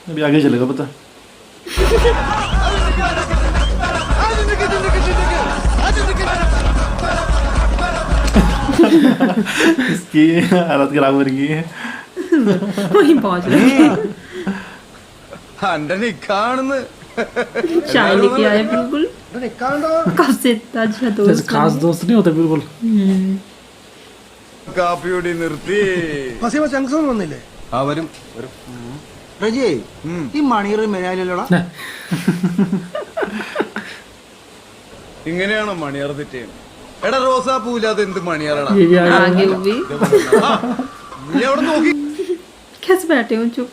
अभी आगे चलेगा पता। इसकी हालत खराब हो रही है। वहीं पहुंच रहे अंडनी കാണുന്നു चाय लेके आए बिल्कुल कब से इतना अच्छा जैसे दोस्त खास बने। दोस्त नहीं होते बिल्कुल। കാപ്പിയോടി നിർത്തി ചങ്സൺ വന്നില്ലേ? ആ വരും വരും റജിയെ ഈ മണിയർ മെനാലിലോടാ ഇങ്ങനെയാണോ മണിയാർ തെറ്റ് എടാ റോസാ പൂലാതെ എന്ത് മണിയാറാണ് ये भी आगे आगे भी നീ അവിടെ നോക്കി कैसे बैठे हो चुप।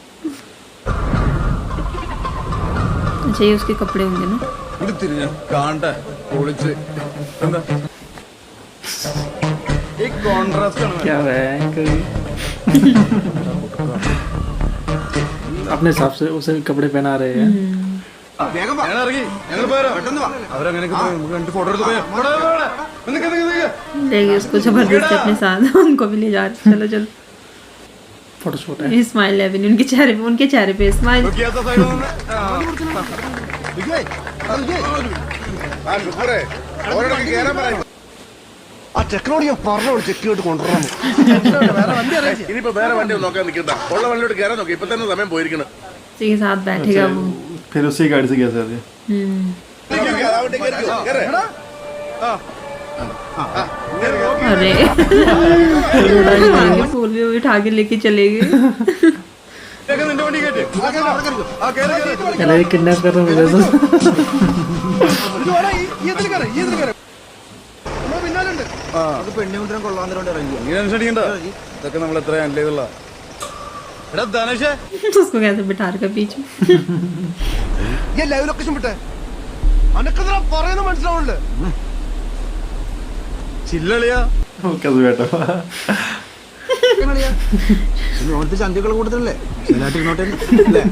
अच्छा ये उसके कपड़े होंगे ना। ഇവിടെ തിരിഞ്ഞ കാണ്ട പൊളിച്ച് എന്താ ഈ കോൺട്രാസ്റ്റ് ആണ് क्या है कभी अपने हिसाब से उसे कपड़े पहना रहे हैं। വേഗം വാ. ഞാൻ ഇറങ്ങി ഞങ്ങൾ പോരാ പെട്ടെന്ന് വാ. അവരങ്ങനെയൊക്കെ പോയി നമുക്ക് രണ്ട് ഫോട്ടോ എടുത്ത് പോയാ ले गए उसको जबरदस्ती अपने साथ उनको भी ले जा रहे। चलो चलो फोटो शूट है। स्माइल लेविन उनके चेहरे पे स्माइल। വിജയ്, ആ വിജയ്. ആ ചെക്കനോട് ഞാൻ പറഞ്ഞു ചെക്കിലോട്ട് കൊണ്ടുവരാൻ. ഇനിയിപ്പോ വേറെ വണ്ടി നോക്കാൻ നിൽക്കണ്ട, ഉള്ള വണ്ടിയോട് കയറാൻ നോക്കി. ഇപ്പൊ തന്നെ സമയം പോയിരിക്കണം. उसी के साथ बैठेगा वो। फिर उसी गाड़ी से कैसे आते? अरे आगे फूल भी उठा के लेके चले गए। നിന്റെ വണ്ടി കേട്ട് ആ കയറി अरे किडनैप कर रहे हैं मुझे അത് പെണ്ണുമുദ്രം കൊള്ളാന്നിരോണ്ട് ഇറങ്ങി. നീ ടെൻഷൻ അടിക്കണ്ട, ഇതൊക്കെ നമ്മൾ എത്ര ഹാൻഡിൽ ചെയ്തുള്ള. എടാ ധനുഷേ उसको कैसे बिठा रखा बीच में। ഞാൻ ലൈവ് ലൊക്കേഷൻ വിട്ടെ. അനക്കെന്താ പറയുന്നത് മനസ്സിലാവുന്നുണ്ട്? ചില്ലളിയാ वो कैसे बैठा हुआ? ഓണത്തെ ചന്തികൾ കൂടുതലല്ലേ ശീലാട്ടിരുന്നോട്ടെ അല്ലേ?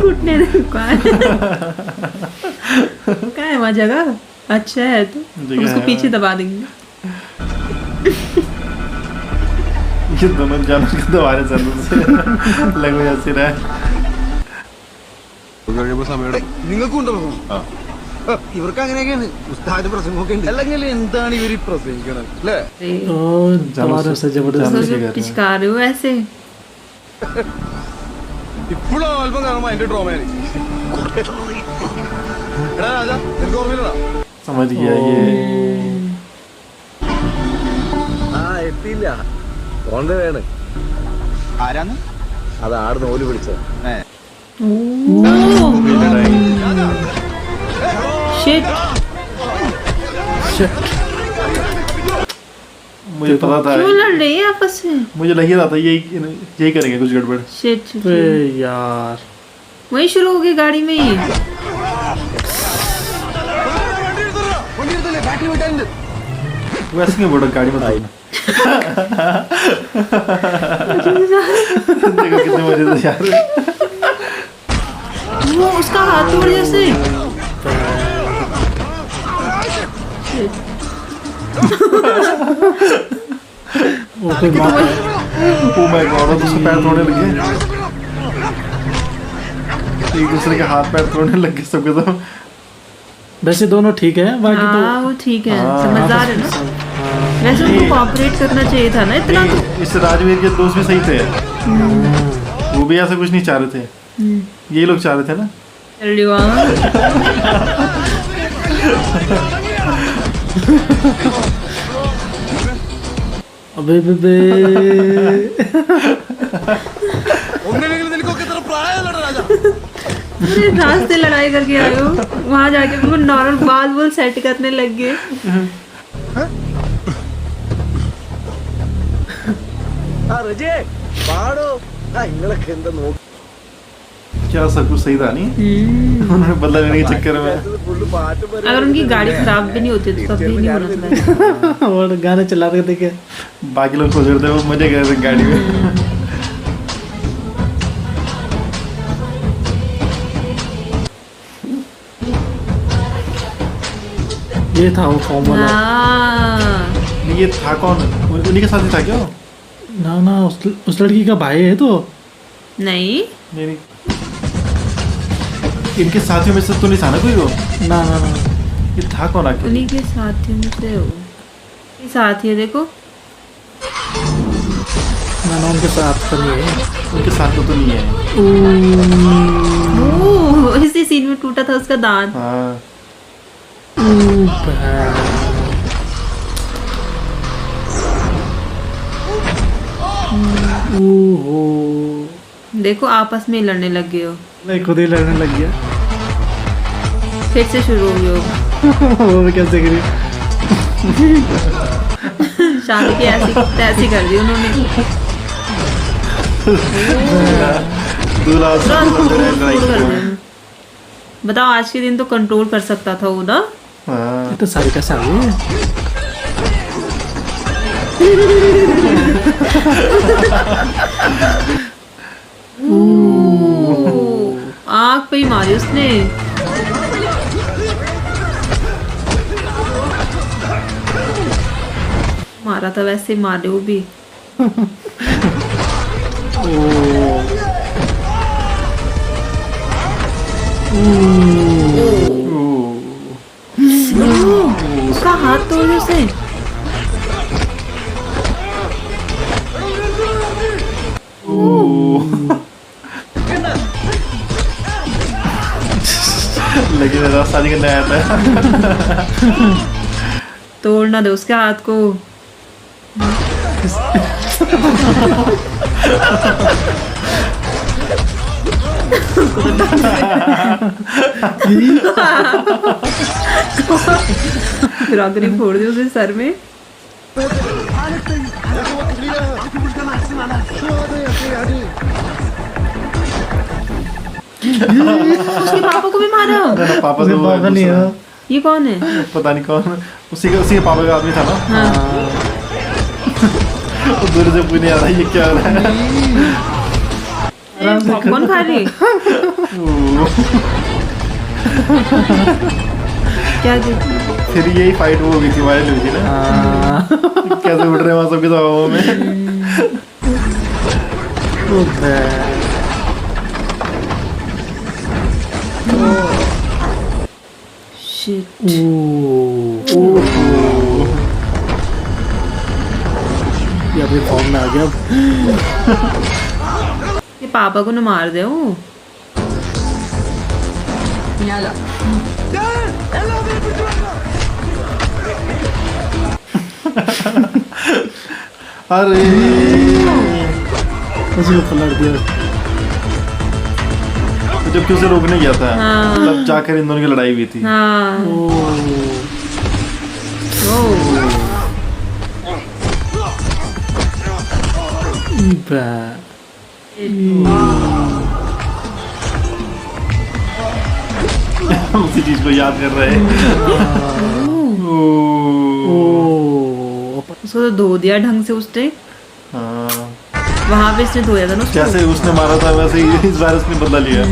घुटने क्या है वहाँ जगह अच्छा है तो जगह उसको है। पीछे दबा देंगे। ये दोनों जानवर को दबाने से लैंग्वेज ऐसी रहा है। നിങ്ങൾക്കും ഉണ്ടോ ഇവർക്ക് അങ്ങനെയൊക്കെയാണ് ഉസ്താദ് പ്രസംഗമൊക്കെ ഉണ്ട്. അല്ലെങ്കിൽ എന്താണ് ഇവർ പ്രസംഗിക്കണത് അല്ലേ? ओ जानवरों से जबरदस्त उसको कर जो रहे हैं। पिचका रहे हो ऐसे। ഇപ്പോഴും ആൽബം കാണുമ്പോ അതിന്റെ ഡ്രോമയാണ്. എടാ രാജാ എനിക്ക് ഓർമ്മയില്ലടാ. समझ गया ये ആ എത്തിയില്ല കൊണ്ടുവേണ് ആരാന്ന്? അത് ആടുന്ന് ഓല് വിളിച്ചത് शिट मुझे पता था, क्यों लड़ रहे हैं आपस में। मुझे लग ही रहा था यही करेंगे कुछ गड़बड़। शिट अबे यार वही शुरू हो गई गाड़ी में ही। വണ്ടി എടുത്തല്ലേ ബാറ്ററി വിട്ടാനുണ്ട്. वैसे क्यों बोलो गाड़ी में देखो कितने मजे से यार। वो उसका हाथ तोड़ जैसे। वो कोई मार ओ माय गॉड उसके पैर तोड़ने लगे, एक दूसरे के हाथ पैर तोड़ने लग गए सबके सब। वैसे दोनों ठीक है, बाकी तो हाँ वो ठीक है हाँ, समझदार है ना। वैसे उनको कोऑपरेट करना चाहिए था ना इतना तो। इस राजवीर के दोस्त भी सही थे, वो भी ऐसा कुछ नहीं चाह रहे थे, यही लोग चाह रहे थे ना। अबे बेबे ഒന്നില്ലെങ്കിൽ നിനക്കൊക്കെ ഇത്ര പ്രായമല്ലടാ രാജാ. पूरे रास्ते लड़ाई करके आए हो, वहाँ जाके बिल्कुल नॉर्मल बाल बोल सेट करने लग गए। ആ റജേ പാടോ ആ നിങ്ങളൊക്കെ എന്താ നോക്കി क्या सब कुछ सही था नहीं, उन्होंने बदला लेने के चक्कर में ഫുള്ള് പാട്ട് अगर उनकी गाड़ी खराब भी नहीं होती तो तब भी नहीं होना था। और गाने चला रहे थे क्या, बाकी लोग सोच रहे थे वो मजे कर रहे थे गाड़ी में। ये था वो फॉर्म वाला। हाँ ये था कौन, उन्हीं के साथ ही था क्या? ना ना उस लड़की का भाई है तो। नहीं मेरी इनके साथियों में से तो नहीं था ना कोई वो? ना ना ना ये था कौन आखिर? उन्हीं के साथियों में से हो। ये साथी है देखो। ना ना उनके साथ तो नहीं है। उनके साथ तो नहीं है। ओह, इसी सीन में टूटा था उसका दांत। हाँ देखो आपस में ही लड़ने लग गए हो। नहीं खुद ही लड़ने लग गया। फिर से शुरू हो गए हो। वो भी कैसे करी? शादी की ऐसी तैसी कर दी उन्होंने। दूल्हा पूरा कंट्रोल कर दिया। बताओ आज के दिन तो कंट्रोल कर सकता था वो ना। हाँ ये तो सारी का सारी है। आँख पे ही मारी उसने। मारा था वैसे मारे वो भी। उसका हाथ तोड़ दिया उसे। लेकिन मेरा शादी करने आया था। तोड़ ना दे उसके हाथ को। रगड़ी फोड़ दी उसके सर में। उसके पापा को भी मारा। पापा से पापा नहीं है। ये कौन है? पता नहीं कौन। उसी के पापा का आदमी था ना। हाँ। वो दूर से पूछने आ रहा है ये क्या हो रहा है। पॉपकॉर्न खा रही? क्या फिर यही फाइट वो हो गई थी, वायरल हुई थी ना। कैसे उड़ रहे वहाँ सबके हवाओं में। शिट। ये अपने फॉर्म में आ गया। ये पापा को न मार दे वो। अरे उसी को पलट दिया। जबकि उसे रोकने गया था। हाँ। तब जाकर इन दोनों की लड़ाई हुई थी। हाँ। उसी चीज को याद कर रहे हैं। उसको तो धो दिया ढंग से उसने। हाँ। वहां पे इसने धोया था ना उसको। जैसे उसने मारा था वैसे ही इस बार उसने बदला लिया।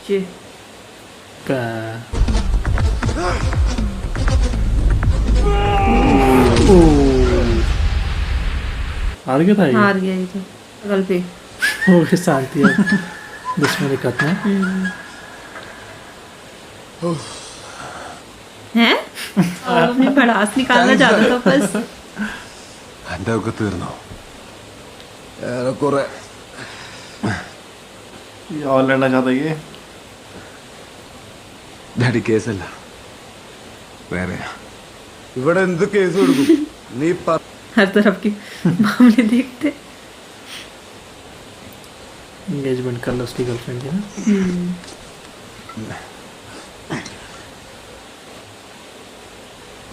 जी। हार गया था ये। हार गया ये तो बगल पे। हो गया शांति है। दुश्मनी खत्म। हैं? और अपनी भड़ास निकालना चाहता था बस। എന്റെ ഒക്കെ തീർന്നോ? ഏറെക്കുറെ. ये और लड़ना चाहता है ये। ഡാഡി കേസല്ല വേറെയാ. ഇവിടെ എന്ത് കേസ് കൊടുക്കും? നീ हर तरफ के मामले देखते। एंगेजमेंट कर लो उसकी गर्लफ्रेंड की ना।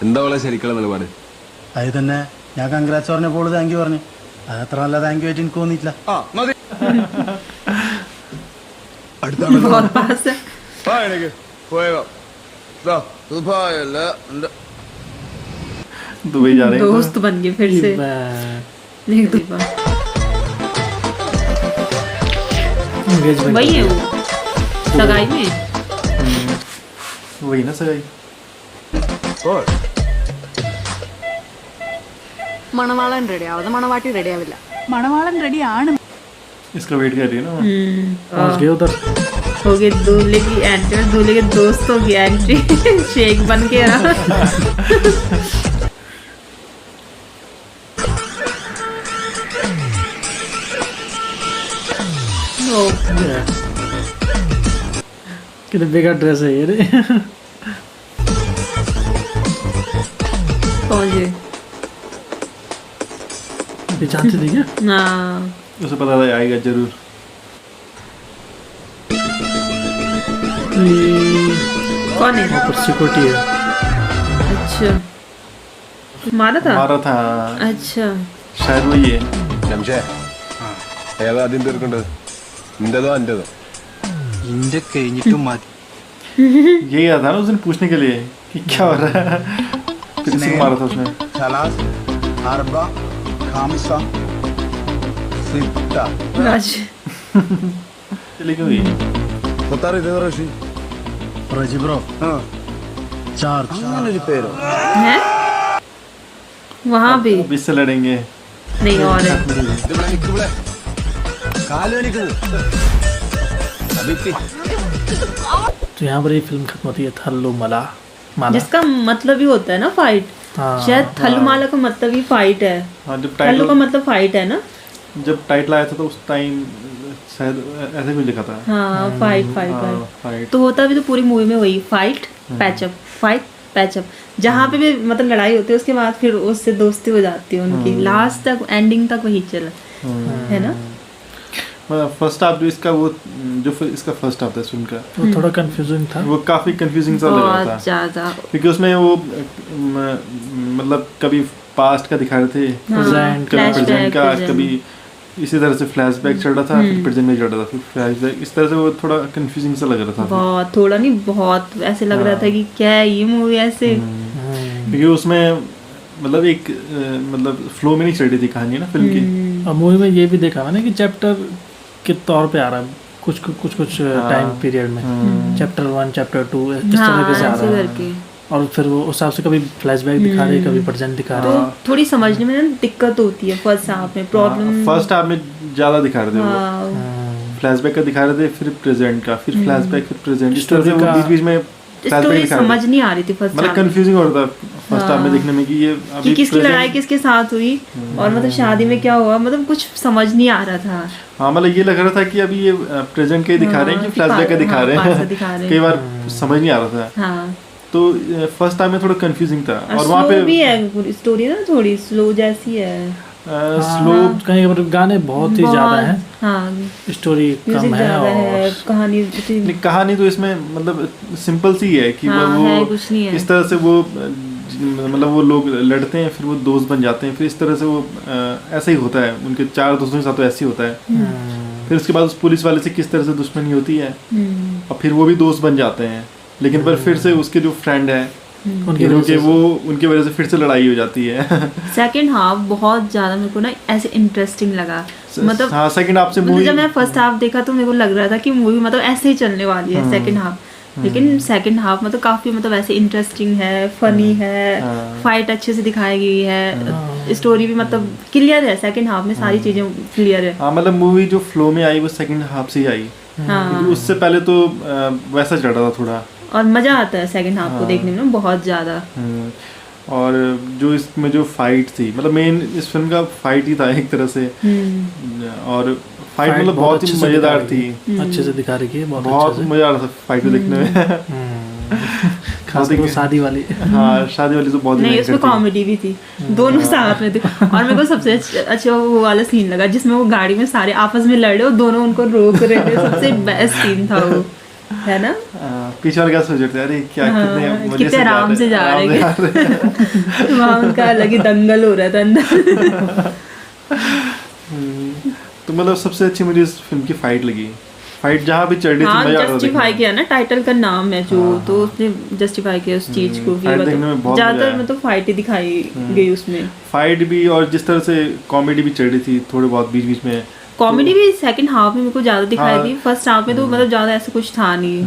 എന്താ വളരെ ശരിക്കുള്ള നിലപാട്? അത് തന്നെ ഞാൻ കൺഗ്രാറ്റ്സ് പറഞ്ഞപ്പോൾ താങ്ക് യു പറഞ്ഞു. അത് അത്ര നല്ല താങ്ക് യു ആയിട്ട് എനിക്ക് തോന്നിയില്ല. ആ മതി. बहुत पास है। എനിക്ക് പോയേക്കാം. ദുബായല്ല എൻ്റെ दुबई जा रहे हैं दोस्त बन गए फिर से। नहीं दीपा एंगेजमेंट वही है वो सगाई में। वही ना सगाई। മണവാളൻ റെഡി ആവാതെ മണവാട്ടി റെഡി ആവില്ല. മണവാളൻ റെഡിയാണ്. इसका वेट कर रही है ना वो। पहुंच गए उधर। हो गई दूल्हे की एंट्री और दूल्हे के दोस्तों की एंट्री शेख बन के रहा। ओ, कितने बेकार ड्रेस है ये रे। पहुंच गए। ये जानते थे क्या? हाँ उसे पता था आएगा जरूर। कौन है? ऊपर सिक्योरिटी है। अच्छा मारा था। मारा था अच्छा शायद वही है। ജംഷേ ഏതാ ആദ്യം തീർക്കേണ്ടത്, നിന്റേതോ എന്റേതോ? इनके കഴിഞ്ഞിട്ടും മതി। यही आया था ना उस दिन पूछने के लिए कि क्या हो रहा है। फिर किसी को मारा था उसने। സലാസ് അർബ ഖാമിസ സിത്ത राज चली गई। കൊത്താറ് ഇതേ റഷി റജി ബ്രോ ആ चार അങ്ങനൊരു പേരോ? है वहाँ भी अब इससे लड़ेंगे। नहीं और है। ഇവിടെ നിക്ക്, ഇവിടെ കാല് വലിക്കുന്നത് അഭിത്തി तो यहाँ पर ये फिल्म खत्म होती है। थल्लू मला माला। जिसका मतलब ही होता है ना फाइट। हाँ। शायद थल्लुमाला का मतलब ही फाइट है। हाँ जब थल्लू का टाइटल मतलब फाइट है ना। आया था तो उस टाइम शायद ऐसे कुछ लिखा था। हाँ फाइट फाइट हाँ, फाइट फाइट। तो होता भी तो पूरी मूवी में वही फाइट पैचअप फाइट पैचअप। जहाँ पे भी मतलब लड़ाई होती है उसके बाद फिर उससे दोस्ती हो जाती है उनकी। लास्ट तक एंडिंग तक वही चला है ना। फर्स्ट हाफ जो इसका वो जो इसका फर्स्ट हाफ था इस फिल्म का वो थोड़ा कंफ्यूजिंग था। वो काफी कंफ्यूजिंग सा लग रहा था बहुत ज्यादा। क्योंकि उसमें वो मतलब कभी पास्ट का दिखा रहे थे, Present, कभी flashback, प्रेजेंट का, present। कभी इसी तरह से फ्लैशबैक चल रहा था, फिर प्रेजेंट में चल रहा था, फिर फ्लैशबैक। इस तरह से वो थोड़ा कंफ्यूजिंग सा लग रहा था बहुत थोड़ा नहीं बहुत ऐसे लग रहा था कि क्या है ये मूवी ऐसे। क्योंकि उसमें मतलब एक मतलब फ्लो में नहीं चल रही थी कहानी ना फिल्म की। और मूवी में ये भी देखा मैंने कि चैप्टर के तौर पे आ रहा है कुछ टाइम पीरियड में। चैप्टर 1 चैप्टर 2 इस तरीके से आ ऐसे रहा है। करके और फिर वो उस हिसाब से कभी फ्लैशबैक दिखा रहे कभी प्रेजेंट दिखा तो रहे। थोड़ी समझने में ना दिक्कत होती है फर्स्ट हाफ में प्रॉब्लम। फर्स्ट हाफ में ज्यादा दिखा रहे थे वो, हाँ फ्लैशबैक का दिखा रहे थे, फिर प्रेजेंट का, फिर फ्लैशबैक, फिर प्रेजेंट। इस तरह से Story वो का- बीच बीच में फ्लैशबैक स्टोरी दिखा रहे समझ थे। नहीं आ रही थी फर्स्ट मतलब हाफ कंफ्यूजिंग हो रहा था फर्स्ट हाफ में देखने में कि ये कि अभी किसकी present- लड़ाई किसके साथ हुई और मतलब शादी में क्या हुआ मतलब कुछ समझ नहीं आ रहा था। हाँ मतलब ये लग रहा था कि अभी ये प्रेजेंट का ही दिखा रहे हैं कि कि फ्लैशबैक का दिखा हाँ, रहे पास्ट हैं। दिखा रहे हैं। कई बार समझ नहीं आ रहा था। हाँ तो फर्स्ट टाइम में थोड़ा कंफ्यूजिंग था और वहाँ स्लो भी पे है स्टोरी ना थोड़ी स्लो जैसी है। स्लो कहीं पर गाने बहुत ही ज्यादा हैं, हाँ स्टोरी म्यूजिक कम है ज्यादा है और कहानी इतनी- कहानी तो इसमें मतलब सिंपल सी है कि हाँ, वो है, कुछ नहीं है। इस तरह से वो मतलब वो लोग लड़ते हैं, फिर वो दोस्त बन जाते हैं, फिर इस तरह से वो ऐसा ही होता है उनके 4 दोस्तों के साथ, तो ऐसे ही होता है। फिर उसके बाद उस पुलिस वाले से किस तरह से दुश्मनी होती है और फिर वो भी दोस्त बन जाते हैं, लेकिन पर फिर से उसके जो फ्रेंड है उनकी हीरो वजह के से- वो उनकी वजह से फिर से लड़ाई हो जाती है। सेकंड हाफ बहुत ज्यादा मेरे को ना ऐसे इंटरेस्टिंग लगा मतलब हाँ सेकंड हाफ से मतलब मूवी जब मैं फर्स्ट हाफ देखा तो मेरे को लग रहा था कि मूवी मतलब ऐसे ही चलने वाली है सेकंड हाफ। लेकिन सेकंड हाफ मतलब काफी मतलब ऐसे इंटरेस्टिंग है, फनी है, फाइट अच्छे से दिखाई गई है, स्टोरी भी मतलब क्लियर है। सेकंड हाफ में सारी चीजें क्लियर है। हाँ मतलब मूवी जो फ्लो में आई वो सेकंड हाफ से ही आई, हाँ क्योंकि उससे पहले तो वैसा चल रहा था थोड़ा। और मजा आता है सेकंड हाफ को देखने में ना बहुत ज्यादा। और जो इसमें जो फाइट थी मतलब मेन इस फिल्म का फाइट ही था एक तरह से। और फाइट मतलब बहुत ही अच्छे से मजेदार दिखा रही थी, है, अच्छे से दिखा रही है, बहुत बहुत अच्छे से। मजा आ रहा था फाइट को देखने में। खास कर वो शादी वाली। हाँ शादी वाली तो बहुत ही नहीं भयंकर उसमें थी। कॉमेडी भी थी, दोनों साथ में थे। और मेरे को सबसे अच्छा वो वाला सीन लगा जिसमें वो गाड़ी में सारे आपस में लड़े और दोनों उनको रोक रहे थे। सबसे बेस्ट सीन था वो, है ना। पीछे वाले क्या सोच रहे थे, अरे क्या कितने मजे कितने आराम से जा रहे हैं। वहाँ उनका अलग ही दंगल हो रहा था अंदर। तो मतलब सबसे अच्छी मुझे इस फिल्म की फाइट लगी। फाइट जहाँ भी चल रही थी हाँ मजा आ रहा था जस्टिफाई देखने किया ना, टाइटल का नाम है जो तो उसने जस्टिफाई किया उस चीज को कि फाइट देखने में मतलब बहुत मजा ज्यादातर आया। मतलब फाइट ही दिखाई गई उसमें। फाइट भी और जिस तरह से कॉमेडी भी चल रही थी थोड़े बहुत बीच बीच में। कॉमेडी भी सेकंड हाफ में मेरे को ज्यादा दिखाई हाँ। दी। फर्स्ट हाफ में तो मतलब ज्यादा ऐसा कुछ था नहीं।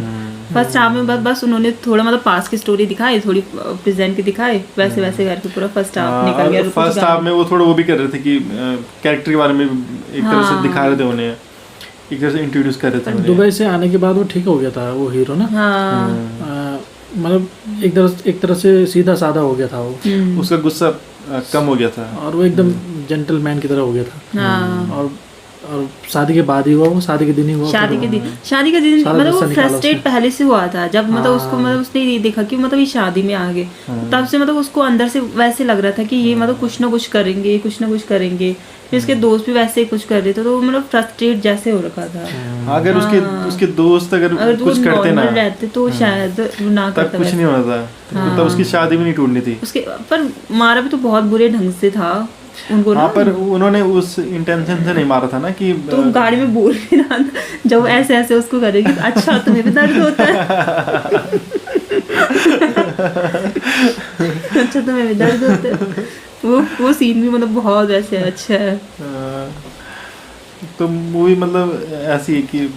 फर्स्ट हाफ में बस उन्होंने थोड़ा मतलब पास्ट की स्टोरी दिखाई, थोड़ी प्रेजेंट की दिखाई, वैसे वैसे करके पूरा फर्स्ट हाफ निकल गया। फर्स्ट हाफ में वो थोड़ा वो भी कर रहे थे कि कैरेक्टर के बारे में एक तरह से दिखा रहे थे उन्हें एक तरह से इंट्रोड्यूस कर रहे थे उन्हें। दुबई से आने के बाद वो ठीक हो गया था वो हीरो ना, हाँ मतलब एक तरह से सीधा साधा हो गया था वो, उसका गुस्सा कम हो गया था और वो एकदम जेंटलमैन की तरह हो गया था। हाँ और शादी के बाद ही हुआ वो, शादी के दिन ही हुआ। शादी के दिन मतलब वो फ्रस्ट्रेट पहले से हुआ था जब मतलब उसको मतलब उसने ये देखा कि मतलब ये शादी में आ गए, तब से मतलब उसको अंदर से वैसे लग रहा था कि ये मतलब कुछ ना कुछ करेंगे, कुछ ना कुछ करेंगे। फिर उसके दोस्त भी वैसे ही कुछ कर रहे थे, तो वो मतलब फ्रस्ट्रेट जैसे हो रखा था। अगर उसके दोस्त अगर कुछ करते ना रहते तो शायद ना तब करता कुछ नहीं होना था, तब उसकी शादी भी नहीं टूटनी थी। उसके पर मारा भी तो बहुत बुरे ढंग से था उनको ना। हाँ, पर उन्होंने उस इंटेंशन से नहीं मारा था ना कि तो गाड़ी में बोल भी रहा था जब ऐसे ऐसे उसको करेगी, अच्छा तुम्हें भी दर्द होता है अच्छा तुम्हें भी दर्द होता है। वो सीन भी मतलब बहुत वैसे अच्छा है। तो मूवी मतलब ऐसी है कि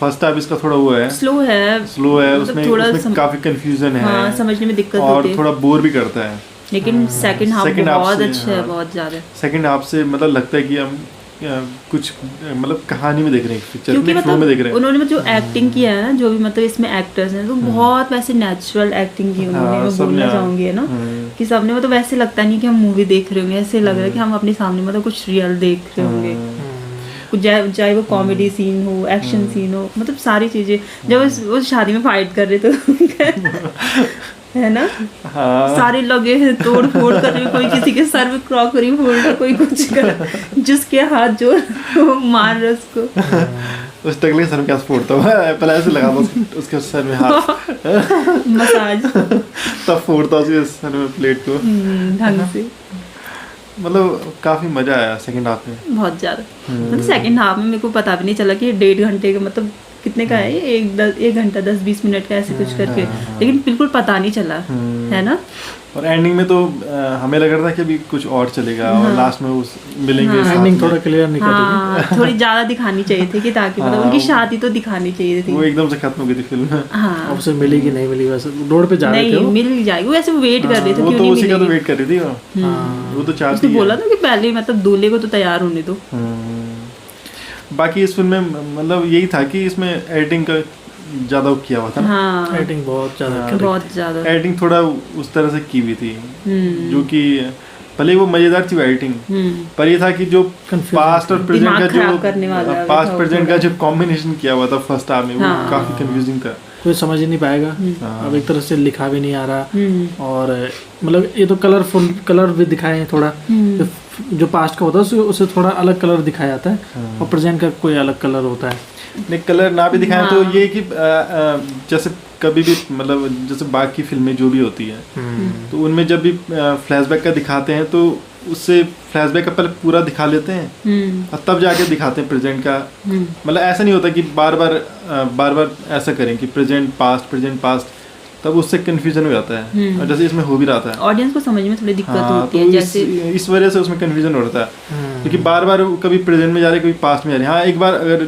फर्स्ट हाफ इसका थोड़ा वो है, स्लो है मतलब उसमें काफी कंफ्यूजन है। हाँ, समझने में दिक्कत और होती है थोड़ा बोर भी करता है। लेकिन सेकंड हाफ बहुत से, अच्छा है, बहुत ज्यादा। सेकंड हाफ से मतलब लगता है कि हम कुछ मतलब कहानी में देख रहे हैं, पिक्चर क्योंकि में फ्लो में देख रहे हैं। उन्होंने जो एक्टिंग किया है ना, जो भी मतलब इसमें एक्टर्स हैं, तो बहुत वैसे नेचुरल एक्टिंग की उन्होंने। मैं बोलना चाहूंगी है ना कि सबने मतलब वैसे लगता नहीं कि हम मूवी देख रहे होंगे, ऐसे लग रहा है कि हम अपने सामने मतलब कुछ रियल देख रहे होंगे। चाहे वो कॉमेडी सीन हो, एक्शन सीन हो, मतलब सारी चीजें। जब वो शादी में फाइट कर रहे थे है ना, हाँ। सारे लगे हैं तोड़ फोड़ कर रहे, कोई किसी के सर में क्रॉकरी फोड़ रहा, कोई कुछ कर, जिसके हाथ जो मार रहा उसको। उस टकले सर में क्या फोड़ता हुआ पहले ऐसे लगा उसके सर में हाथ मसाज तब फोड़ता उसके सर में प्लेट को ढंग से। मतलब काफी मजा आया सेकंड हाफ में, बहुत ज्यादा। मतलब सेकंड हाफ में मेरे को पता भी नहीं चला कि 1.5 घंटे का मतलब कितने का है, 1 घंटा 10-20 मिनट का ऐसे कुछ करके, लेकिन बिल्कुल पता नहीं चला है ना। और एंडिंग में तो हमें लग रहा था कि अभी कुछ और चलेगा और लास्ट में उस मिलेंगे। एंडिंग थोड़ा क्लियर नहीं कर थोड़ी ज्यादा दिखानी चाहिए थी कि ताकि मतलब उनकी शादी तो दिखानी चाहिए थी। वो एकदम से खत्म हो गई थी फिल्म। हाँ, उसे मिलेगी नहीं मिली, वैसे रोड पे जा रहे थे नहीं मिल जाएगी, वैसे वेट कर रहे थे, वो क्यों तो नहीं उसी का तो मिलेगी। वेट कर रही थी वो तो चाहती उसने है। बोला था कि पहले मतलब दूल्हे को तो तैयार होने दो। बाकी इस फिल्म में मतलब यही था कि इसमें एडिटिंग का ज्यादा किया हुआ था ना। हाँ, एडिटिंग बहुत ज्यादा बहुत ज्यादा एडिटिंग थोड़ा उस तरह से की हुई थी जो कि भले वो मजेदार थी एडिटिंग, पर ये था कि जो पास्ट और प्रेजेंट का खराब करने वाला जो था पास्ट वो प्रेजेंट का जो कॉम्बिनेशन किया हुआ था फर्स्ट हाफ में, वो काफी कंफ्यूजिंग था। कोई समझ ही नहीं पाएगा। अब एक तरह से लिखा भी नहीं आ रहा, और मतलब ये तो कलरफुल कलर भी दिखाए हैं थोड़ा, जो पास्ट का होता है उसे थोड़ा अलग कलर दिखाया जाता है, और प्रेजेंट का कोई अलग कलर होता है। नहीं, कलर ना भी दिखाएं तो ये कि जैसे कभी भी मतलब जैसे बाकी फिल्में जो भी होती है तो उनमें जब भी फ्लैशबैक का दिखाते हैं तो उससे फ्लैशबैक का पहले पूरा दिखा लेते हैं और तब जाके दिखाते हैं प्रेजेंट का। मतलब ऐसा नहीं होता कि बार बार ऐसा करें कि प्रेजेंट पास्ट, तब उससे कंफ्यूजन हो जाता है, और जैसे इसमें हो भी रहा था। ऑडियंस को समझ में थोड़ी दिक्कत हाँ, होती तो है, जैसे इस वजह से उसमें कंफ्यूजन हो रहा था क्योंकि बार बार कभी प्रेजेंट में जा रहे कभी पास्ट में जा रहे। हाँ, एक बार अगर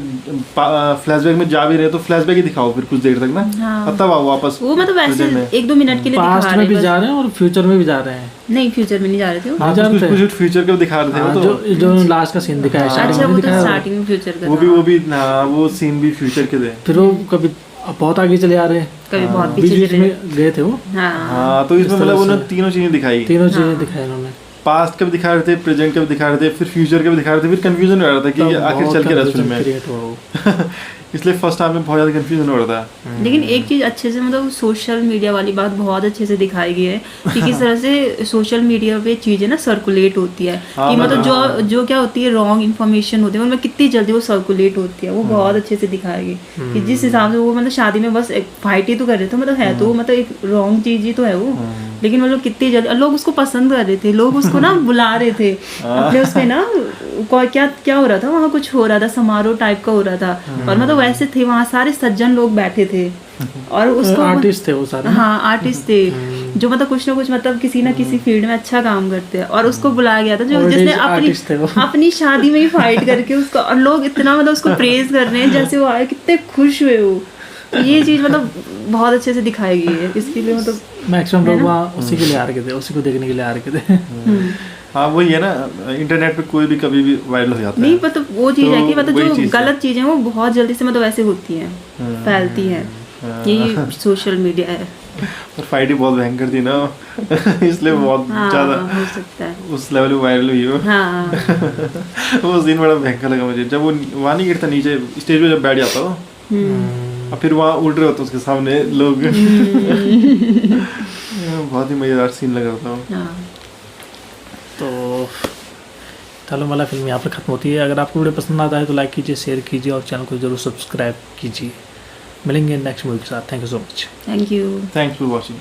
फ्लैशबैक में जा भी रहे तो फ्लैशबैक ही दिखाओ फिर कुछ देर तक ना, और तब आओ वापस। वो मतलब वैसे 1-2 मिनट के लिए दिखा पास्ट रहे में भी हैं, जा रहे हैं और फ्यूचर में भी जा रहे हैं। नहीं फ्यूचर में नहीं जा रहे थे वो। हाँ, कुछ फ्यूचर के दिखा रहे थे वो तो, जो लास्ट का सीन दिखाया अच्छा, स्टार्टिंग वो में तो दिखाया, स्टार्टिंग में फ्यूचर का वो भी हाँ, वो सीन भी फ्यूचर के थे। फिर वो कभी बहुत आगे चले आ रहे हैं, कभी बहुत बीच पीछे बीच चले में गए थे वो। हाँ, हाँ, तो इसमें मतलब उन्होंने तीनों चीजें दिखाई, तीनों चीजें दिखाई उन्होंने, पास्ट का भी दिखा रहे थे, प्रेजेंट का भी दिखा रहे थे, फिर फ्यूचर का भी दिखा रहे थे। फिर कंफ्यूजन हो रहा था कि आखिर चल के रहा फिल्म में क्रिएट हुआ वो। इसलिए फर्स्ट हाफ में बहुत ज्यादा कंफ्यूजन हो रहा था। लेकिन एक चीज अच्छे से मतलब सोशल मीडिया वाली बात बहुत अच्छे से दिखाई गई है कि किस तरह से सोशल मीडिया पे चीजें ना सर्कुलेट होती है, कि मतलब जो क्या होती है रॉन्ग इन्फॉर्मेशन होती है उनमें कितनी जल्दी वो सर्कुलेट होती है, वो बहुत अच्छे से दिखाई गई कि जिस हिसाब से वो मतलब शादी में बस एक फाइट ही तो कर रहे थे, मतलब है तो मतलब एक रॉन्ग चीज ही तो है वो, लेकिन मतलब कितनी जल्दी लोग उसको पसंद कर रहे थे, लोग उसको ना बुला रहे थे अपने उसमें ना, क्या हो रहा था वहाँ, कुछ हो रहा था, समारोह टाइप का हो रहा था, और मतलब वैसे थे वहाँ सारे सज्जन लोग बैठे थे और उसको आर्टिस्ट थे वो सारे। हाँ, आर्टिस्ट थे जो मतलब कुछ ना कुछ मतलब किसी ना किसी फील्ड में अच्छा काम करते हैं, और उसको बुलाया गया था जो जिसने अपनी शादी में ही फाइट करके उसको, और लोग इतना मतलब उसको प्रेज कर रहे हैं जैसे वो आए, कितने खुश हुए वो। तो ये चीज मतलब बहुत अच्छे से दिखाई गई है, इसके लिए मतलब मैक्सिमम लोग वहाँ उसी के लिए आ रखे थे, उसी को देखने के लिए आ रखे थे। हाँ वही है ना, इंटरनेट पे कोई भी कभी भी वायरल हो जाता है। नहीं मतलब वो चीज है कि तो मतलब वही जो चीज़ है। गलत चीजें वो बहुत जल्दी से मतलब ऐसे होती हैं, फैलती हैं। यही सोशल मीडिया है। और फाइट ही बहुत भयंकर थी ना इसलिए बहुत हाँ, ज्यादा हो सकता है। उस लेवल पे वायरल हुई वो। हाँ वो सीन बड़ा भयंकर लगा मुझे, जब वो वहाँ नहीं गिरता नीचे स्टेज पे, जब बैठ जाता हो और फिर वहाँ उड़ रहे होते उसके सामने लोग बहुत ही मजेदार सीन लग रहा था। हाँ। तो चलो मला फिल्म यहाँ पर ख़त्म होती है। अगर आपको वीडियो पसंद आता है तो लाइक कीजिए, शेयर कीजिए और चैनल को जरूर सब्सक्राइब कीजिए। मिलेंगे नेक्स्ट मूवी के साथ। Thank you so much. Thank you. Thanks for watching.